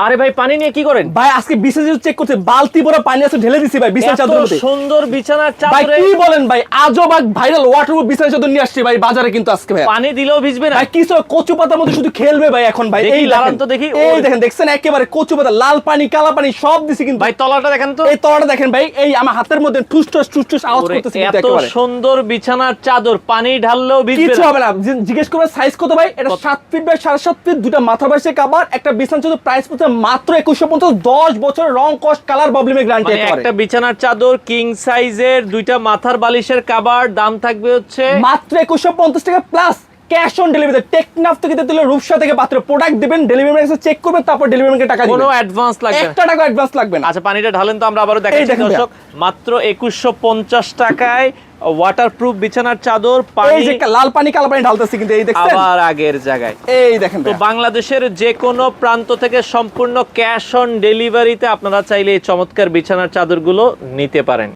আরে ভাই পানি নিয়ে কি করেন? ভাই আজকে বিছানা চেক করতে বালতি ভরা পানি আছে ঢেলে দিছি ভাই বিছানা চাদরের মধ্যে। সুন্দর বিছানার ভাই চাদরে কি বলেন ভাই, আজব এক ভাইরাল ওয়াটারপ্রুফ বিছানা চাদর নিয়ে আসছি ভাই বাজারে কিন্তু আজকে ভাই। পানি দিলেও ভিজবে না ভাই কিছু কচু পাতার মধ্যে শুধু খেলবে ভাই এখন ভাই। দেখি, এই লাগান তো দেখি। এই দেখেন, দেখছেন একেবারে কচু পাতা, লাল পানি কালা পানি সব দিছি কিন্তু। ভাই তলাটা দেখেন তো। এই তলাটা দেখেন ভাই, এই আমার হাতের মধ্যে ঠুস আওয়াজ ওরে, করতেছে কিন্তু এত একেবারে। সুন্দর বিছানার চাদর পানি ঢাললেও ভিজবে কিছু না। হবে না। জিজ্ঞেস করবে সাইজ কত ভাই, এটা 7 ফিট বাই 7.5 ফিট, দুটো মাথা বাসে কভার, একটা বিছানা চাদর প্রাইস পড়ছে মাত্র 2150, 10 বছর রং কস্ট কালার প্রবলেমে গ্যারান্টি মানে একেবারে। একটা বিছানার চাদর কিং সাইজের, দুইটা মাথার বালিশের কভার, দাম থাকবে হচ্ছে মাত্র 2150 টাকা plus cash on delivery. Teknaf থেকে দিলে রূপসা থেকে পাত্র প্রোডাক্ট দিবেন, ডেলিভারি ম্যান চেক করবেন, তারপর ডেলিভারি ম্যানকে টাকা দিবেন। কোনো অ্যাডভান্স লাগবে না। 1 টাকা অ্যাডভান্স লাগবে না। আচ্ছা পানিটা ঢালেন তো, আমরা আবারও দেখাচ্ছি দেখেন দর্শক। মাত্র 2150 টাকায় ওয়াটারপ্রুফ বিছানার চাদর, এই পানি যে লাল পানি কালো পানি ঢালতেছি কিন্তু, এই দেখছেন আবার আগের জায়গায়। এই দেখেন তো ভাই। বাংলাদেশের যে কোনো প্রান্ত থেকে সম্পূর্ণ ক্যাশ অন ডেলিভারিতে আপনারা চাইলে এই চমৎকার বিছানার চাদরগুলো নিতে পারেন।